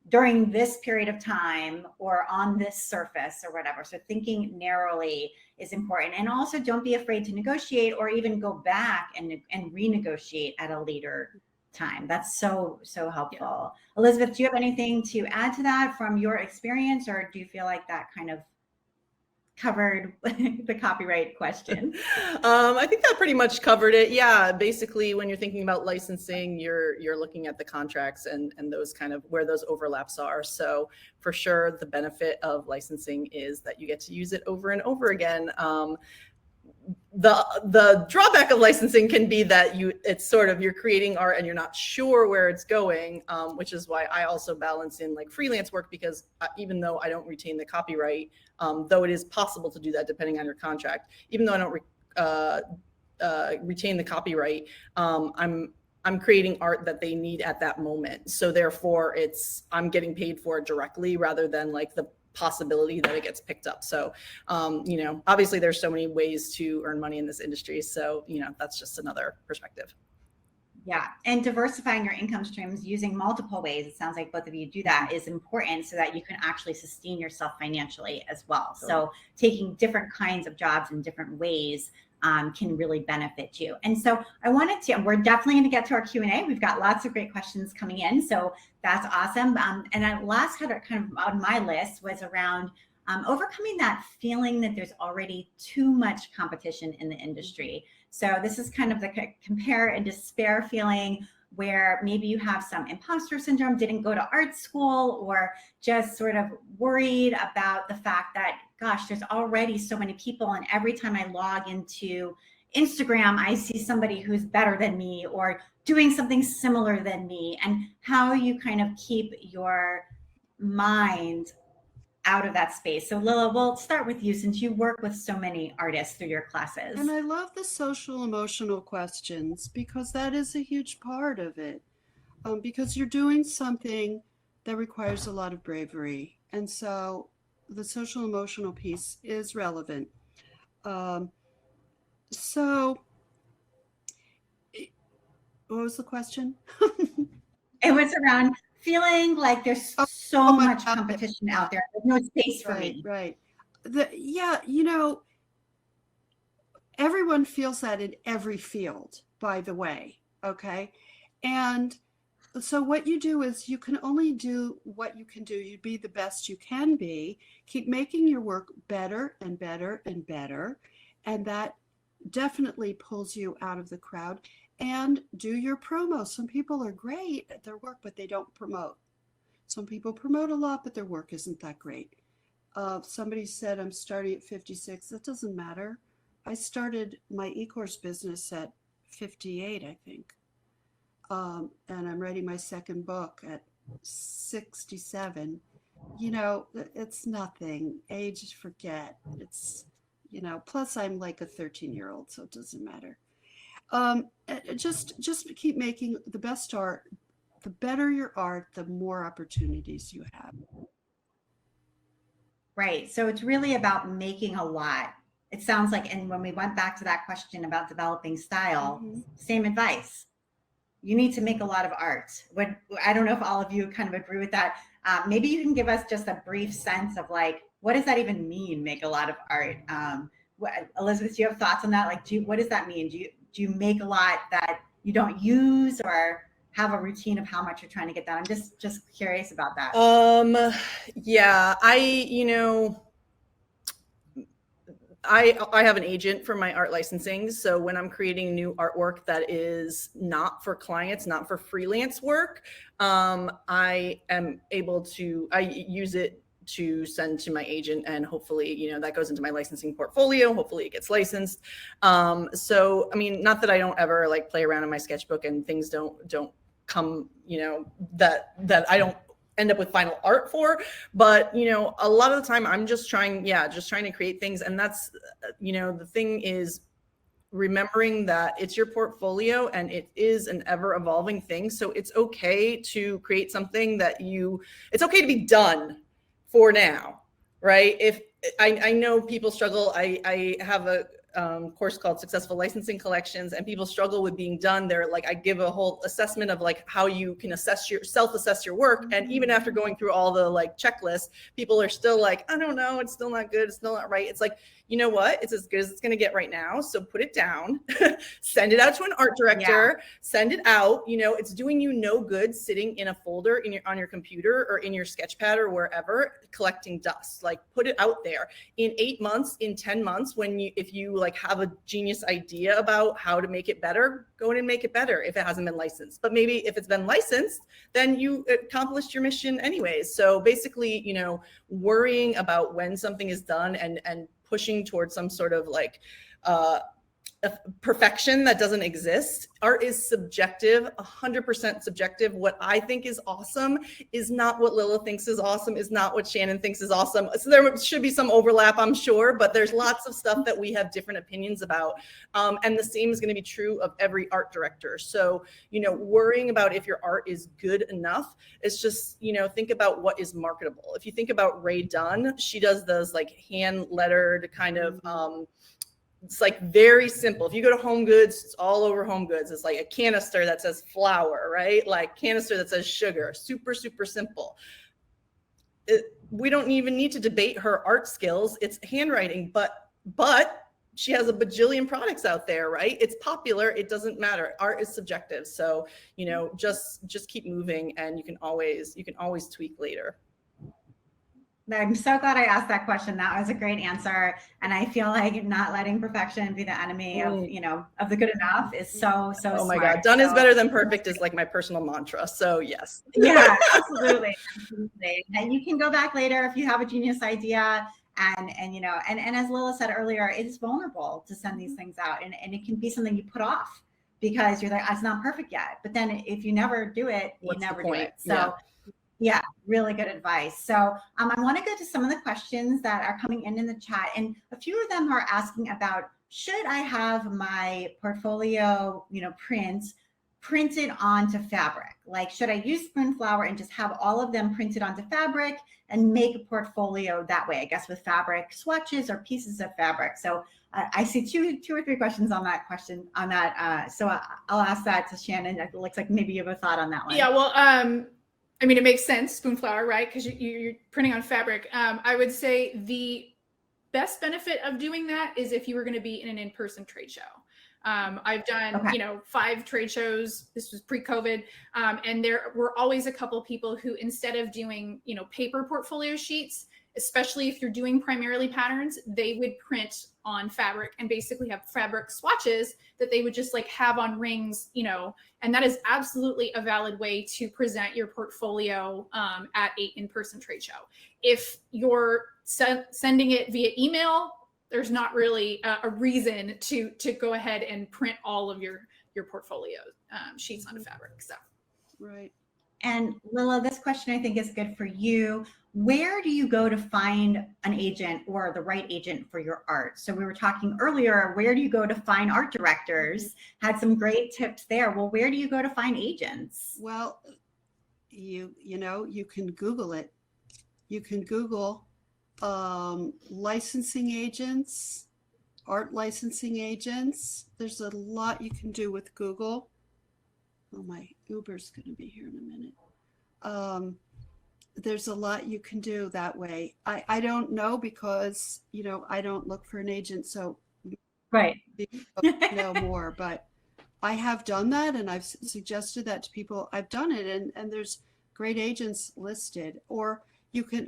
during this period of time or on this surface or whatever. So thinking narrowly is important. And also don't be afraid to negotiate or even go back and renegotiate at a later time. That's so helpful. Yeah. Elizabeth, do you have anything to add to that from your experience, or do you feel like that kind of covered the copyright question? I think that pretty much covered it. Yeah, basically when you're thinking about licensing, you're looking at the contracts and those kind of where those overlaps are. So for sure, the benefit of licensing is that you get to use it over and over again. The drawback of licensing can be that it's sort of you're creating art and you're not sure where it's going, which is why I also balance in like freelance work, because even though I don't retain the copyright, though it is possible to do that depending on your contract, even though I don't retain the copyright, I'm creating art that they need at that moment. So therefore I'm getting paid for it directly rather than like the possibility that it gets picked up. So, obviously there's so many ways to earn money in this industry. So, that's just another perspective. Yeah. And diversifying your income streams using multiple ways, it sounds like both of you do that, is important so that you can actually sustain yourself financially as well. So taking different kinds of jobs in different ways can really benefit you. And so we're definitely going to get to our Q&A. We've got lots of great questions coming in. So that's awesome. And then last kind of on my list was around overcoming that feeling that there's already too much competition in the industry. So this is kind of the compare and despair feeling where maybe you have some imposter syndrome, didn't go to art school, or just sort of worried about the fact that, gosh, there's already so many people. And every time I log into Instagram, I see somebody who's better than me or doing something similar than me, and how you kind of keep your mind out of that space. So Lila, we'll start with you since you work with so many artists through your classes. And I love the social emotional questions because that is a huge part of it, because you're doing something that requires a lot of bravery. And so the social emotional piece is relevant. So what was the question? It was around feeling like there's so much competition out there. There's no space for me. Right. Everyone feels that in every field, by the way. Okay. And So what you do is you can only do what you can do. You be the best you can be. Keep making your work better and better and better. And that definitely pulls you out of the crowd. And do your promo. Some people are great at their work, but they don't promote. Some people promote a lot, but their work isn't that great. Somebody said, I'm starting at 56. That doesn't matter. I started my e-course business at 58, I think. And I'm writing my second book at 67. You know, it's nothing. Age, forget. It's, you know, plus I'm like a 13-year-old, so it doesn't matter. Just keep making the best art. The better your art, the more opportunities you have. Right. So it's really about making a lot. It sounds like, and when we went back to that question about developing style, same advice. You need to make a lot of art. I don't know if all of you kind of agree with that. Maybe you can give us just a brief sense of like, what does that even mean, make a lot of art? Elizabeth, do you have thoughts on that? Like, what does that mean? Do you make a lot that you don't use, or have a routine of how much you're trying to get done? I'm just curious about that. Yeah, I have an agent for my art licensing. So when I'm creating new artwork that is not for clients, not for freelance work, I use it to send to my agent, and hopefully, that goes into my licensing portfolio. Hopefully it gets licensed. So, I mean, not that I don't ever like play around in my sketchbook and things don't come, that I don't end up with final art for, but a lot of the time I'm just trying to create things. And that's the thing is remembering that it's your portfolio and it is an ever evolving thing. So it's okay to create something it's okay to be done for now, right? If I know people struggle, I have a course called Successful Licensing Collections, and people struggle with being done. They're like, I give a whole assessment of like how you can self-assess your work. And even after going through all the like checklists, people are still like, I don't know, it's still not good, it's still not right. It's like, you know what? It's as good as it's going to get right now. So put it down, send it out to an art director, send it out. It's doing you no good sitting in a folder on your computer or in your sketchpad or wherever collecting dust. Like, put it out there. In 8 months, in 10 months, if you like have a genius idea about how to make it better, go in and make it better if it hasn't been licensed. But maybe if it's been licensed, then you accomplished your mission anyways. So basically, worrying about when something is done and pushing towards some sort of like perfection that doesn't exist. Art is subjective, 100% subjective. What I think is awesome is not what Lila thinks is awesome, is not what Shannon thinks is awesome. So there should be some overlap, I'm sure, but there's lots of stuff that we have different opinions about. And the same is going to be true of every art director. So, worrying about if your art is good enough, it's just, think about what is marketable. If you think about Rae Dunn, she does those like hand lettered kind of, it's like very simple. If you go to Home Goods, it's all over Home Goods. It's like a canister that says flour, right? Like canister that says sugar. Super, super simple. We don't even need to debate her art skills. It's handwriting, but she has a bajillion products out there, right? It's popular. It doesn't matter. Art is subjective. So, just keep moving, and you can always tweak later. I'm so glad I asked that question. That was a great answer. And I feel like not letting perfection be the enemy of the good enough is so Oh my smart. God. Done is better than perfect is like my personal mantra. So yes. Yeah, absolutely. And you can go back later if you have a genius idea. And as Lila said earlier, it's vulnerable to send these things out, and it can be something you put off because you're like, it's not perfect yet. But then if you never do it, you never do it. So yeah, really good advice. So I want to go to some of the questions that are coming in the chat. And a few of them are asking about, should I have my portfolio, printed onto fabric? Like, should I use Spoonflower and just have all of them printed onto fabric and make a portfolio that way, I guess, with fabric swatches or pieces of fabric? So I see two or three questions on that question so I'll ask that to Shannon. It looks like maybe you have a thought on that one. Yeah, well, I mean, it makes sense, Spoonflower, right? Because you're printing on fabric. I would say the best benefit of doing that is if you were going to be in an in-person trade show. I've done, Okay. 5 trade shows. This was pre-COVID. And there were always a couple of people who, instead of doing, paper portfolio sheets, especially if you're doing primarily patterns, they would print on fabric and basically have fabric swatches that they would just like have on rings, and that is absolutely a valid way to present your portfolio at an in-person trade show. If you're sending it via email, there's not really a reason to go ahead and print all of your portfolio sheets on a fabric. So, Right. And Lila, this question I think is good for you. Where do you go to find an agent or the right agent for your art? So we were talking earlier, where do you go to find art directors? Had some great tips there. Well, where do you go to find agents? Well, you can Google it. You can Google licensing agents, art licensing agents. There's a lot you can do with Google. Oh, my Uber's going to be here in a minute. There's a lot you can do that way. I don't know because, I don't look for an agent. So Right. know more, but I have done that and I've suggested that to people. I've done it and there's great agents listed. Or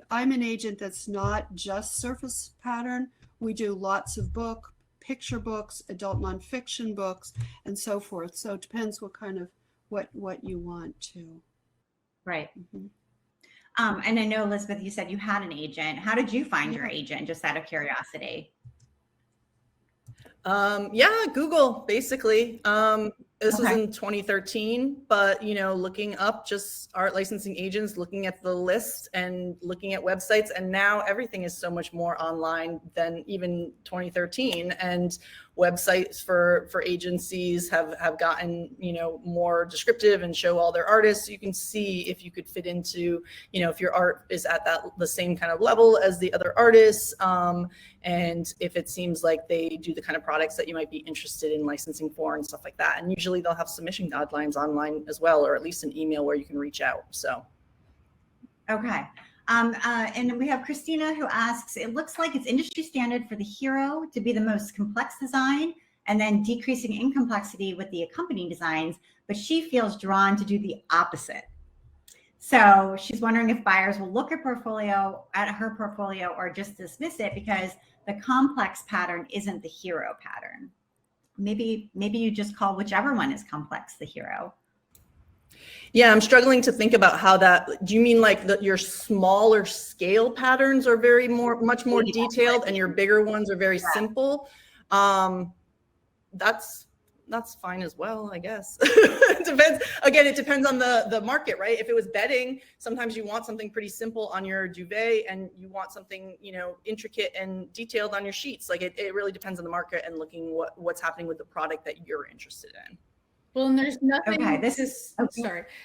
I'm an agent that's not just surface pattern. We do lots of picture books, adult nonfiction books, and so forth. So it depends what kind of what you want to. Right. Mm-hmm. And I know, Elizabeth, you said you had an agent. How did you find your agent, just out of curiosity? Google, basically. This was Okay. in 2013, but looking up just art licensing agents, looking at the list and looking at websites, and now everything is so much more online than even 2013. And websites for agencies have gotten more descriptive and show all their artists. You can see if you could fit into if your art is at the same kind of level as the other artists, and if it seems like they do the kind of products that you might be interested in licensing for and stuff like that. And usually they'll have submission guidelines online as well, or at least an email where you can reach out. So okay. And we have Christina who asks, it looks like it's industry standard for the hero to be the most complex design and then decreasing in complexity with the accompanying designs, but she feels drawn to do the opposite. So she's wondering if buyers will look at her portfolio or just dismiss it because the complex pattern isn't the hero pattern. Maybe you just call whichever one is complex the hero. Yeah, I'm struggling to think about how that. Do you mean like your smaller scale patterns are much more detailed, and your bigger ones are very simple? That's fine as well, I guess. It depends. Again, it depends on the market, right? If it was bedding, sometimes you want something pretty simple on your duvet, and you want something intricate and detailed on your sheets. Like it really depends on the market and looking what's happening with the product that you're interested in. Well, and there's nothing. Okay,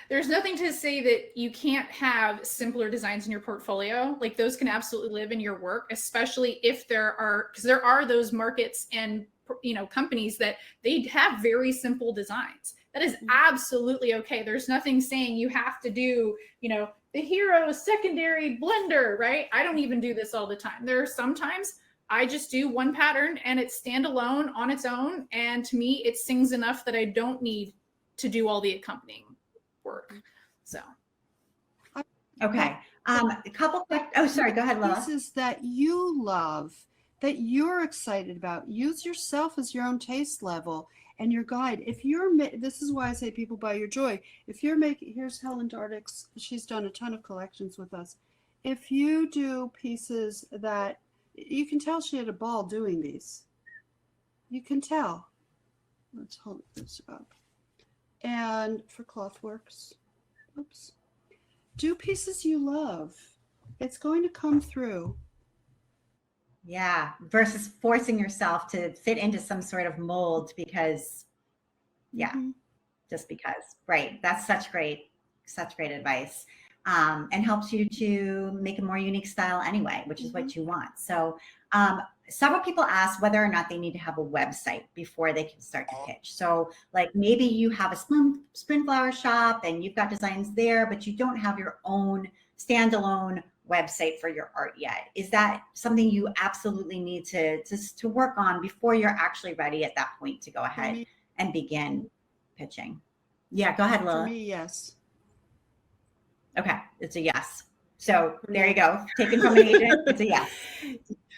There's nothing to say that you can't have simpler designs in your portfolio. Like those can absolutely live in your work, especially if because there are those markets and companies that they have very simple designs. That is absolutely okay. There's nothing saying you have to do, the hero secondary blender, right? I don't even do this all the time. There are sometimes I just do one pattern and it's standalone on its own. And to me, it sings enough that I don't need to do all the accompanying work. So. Okay. A couple questions. Oh, sorry. Go ahead, Lila. Pieces that you love, that you're excited about. Use yourself as your own taste level and your guide. This is why I say people buy your joy. If you're here's Helen Dardix. She's done a ton of collections with us. If you do pieces that you can tell she had a ball doing these. You can tell. Let's hold this up. And for Clothworks, oops. Do pieces you love. It's going to come through. Yeah, versus forcing yourself to fit into some sort of mold because, just because. Right. That's such great advice. And helps you to make a more unique style anyway, which is what you want. So several people ask whether or not they need to have a website before they can start to pitch. So like maybe you have a Spoonflower shop and you've got designs there, but you don't have your own standalone website for your art yet? Is that something you absolutely need to work on before you're actually ready at that point to go ahead and begin pitching? Yeah, go ahead, Lila. For me, yes. Okay, it's a yes. So there you go. Taken from an agent, it's a yes.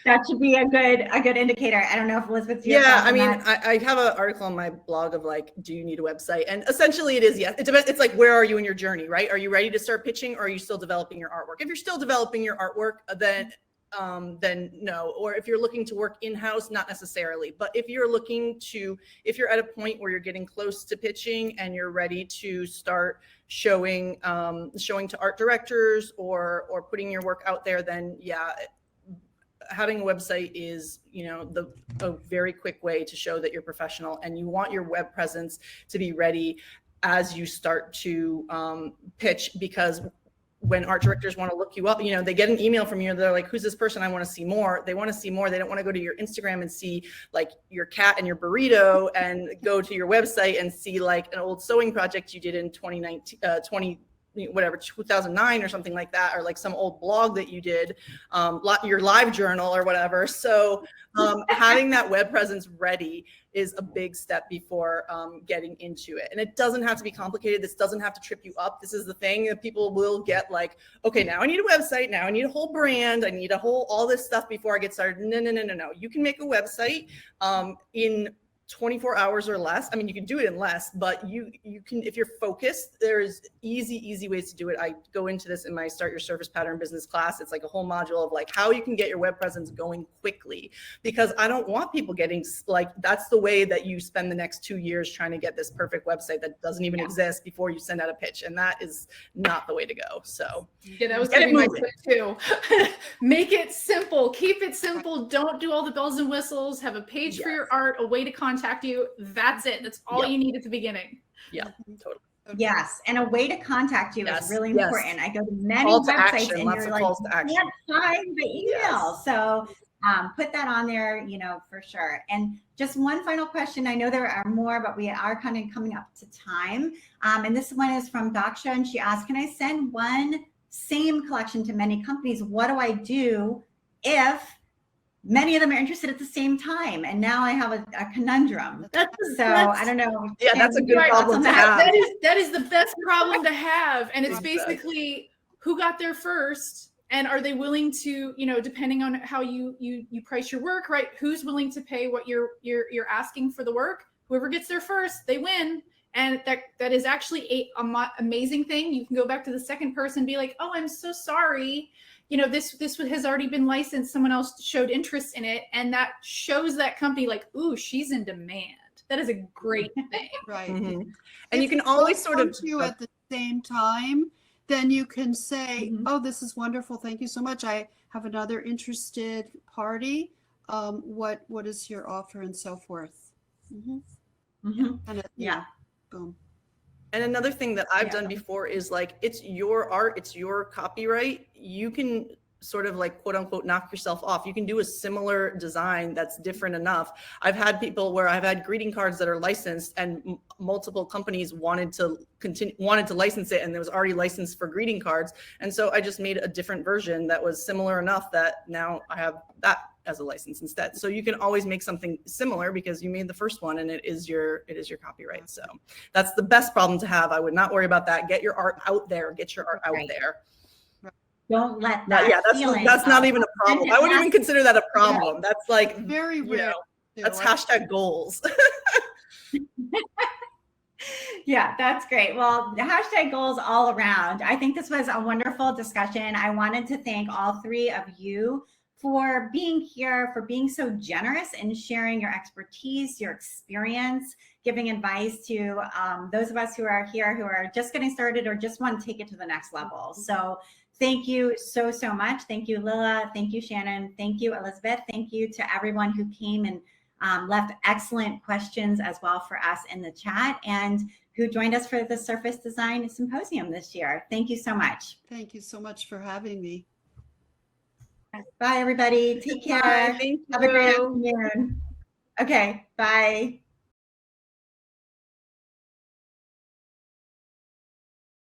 That should be a good indicator. I don't know if Elizabeth, yeah, I mean, I have an article on my blog of like, do you need a website? And essentially it is yes. It depends. It's like, where are you in your journey, right? Are you ready to start pitching, or are you still developing your artwork? If you're still developing your artwork, then no. Or if you're looking to work in-house, not necessarily. But if you're at a point where you're getting close to pitching and you're ready to start showing to art directors or putting your work out there, then yeah, having a website is, a very quick way to show that you're professional, and you want your web presence to be ready as you start to pitch, because when art directors want to look you up, they get an email from you. They're like, who's this person? I want to see more. They want to see more. They don't want to go to your Instagram and see like your cat and your burrito, and go to your website and see like an old sewing project you did in 2009 or something like that, or like some old blog that you did, your live journal or whatever. So having that web presence ready is a big step before getting into it. And it doesn't have to be complicated. This doesn't have to trip you up. This is the thing that people will get like, okay, now I need a website. Now I need a whole brand. I need all this stuff before I get started. No. You can make a website in 24 hours or less. I mean, you can do it in less, but you can, if you're focused, there's easy ways to do it. I go into this in my Start Your Surface Pattern business class. It's like a whole module of like how you can get your web presence going quickly, because I don't want people getting like, that's the way that you spend the next 2 years trying to get this perfect website that doesn't even exist before you send out a pitch. And that is not the way to go. So yeah, that was gonna be my tip too. Make it simple, keep it simple. Don't do all the bells and whistles. Have a page for your art, a way to contact you. That's it. That's all you need at the beginning. Yeah, totally. Yes, and a way to contact you is really important. I go to many call to websites action, and lots you're of like, calls to action. can't find the email. So put that on there, for sure. And just one final question. I know there are more, but we are kind of coming up to time. And this one is from Daksha, and she asked, can I send one same collection to many companies? What do I do if many of them are interested at the same time? And now I have a conundrum. I don't know. Yeah, that's a good problem to have. That is the best problem to have. And it's basically who got there first, and are they willing to, depending on how you price your work, right? Who's willing to pay what you're asking for the work? Whoever gets there first, they win. And that is actually a amazing thing. You can go back to the second person and be like, oh, I'm so sorry. This has already been licensed. Someone else showed interest in it. And that shows that company like, ooh, she's in demand. That is a great thing. Right. Mm-hmm. And you can always sort of you at the same time, then you can say, oh, this is wonderful. Thank you so much. I have another interested party. What is your offer, and so forth. Yeah. Boom. And another thing that I've done before is like, it's your art, it's your copyright. You can sort of like, quote unquote, knock yourself off. You can do a similar design that's different enough. I've had people where I've had greeting cards that are licensed, and multiple companies wanted to license it, and it was already licensed for greeting cards. And so I just made a different version that was similar enough that now I have that as a license instead. So you can always make something similar because you made the first one and it is your copyright. So that's the best problem to have. I would not worry about that. Get your art out there. Get your art out there. Don't let that that's not even a problem. I wouldn't even consider that a problem. That's like very real. That's hashtag goals. Yeah, that's great. Well, the hashtag goals all around. I think this was a wonderful discussion. I wanted to thank all three of you for being here, for being so generous and sharing your expertise, your experience, giving advice to those of us who are here who are just getting started or just want to take it to the next level. So thank you so much. Thank you, Lila. Thank you, Shannon. Thank you, Elizabeth. Thank you to everyone who came and left excellent questions as well for us in the chat, and who joined us for the Surface Design Symposium this year. Thank you so much. Thank you so much for having me. Bye, everybody. Take care. Bye. Thank you. Have a great afternoon. Okay, bye.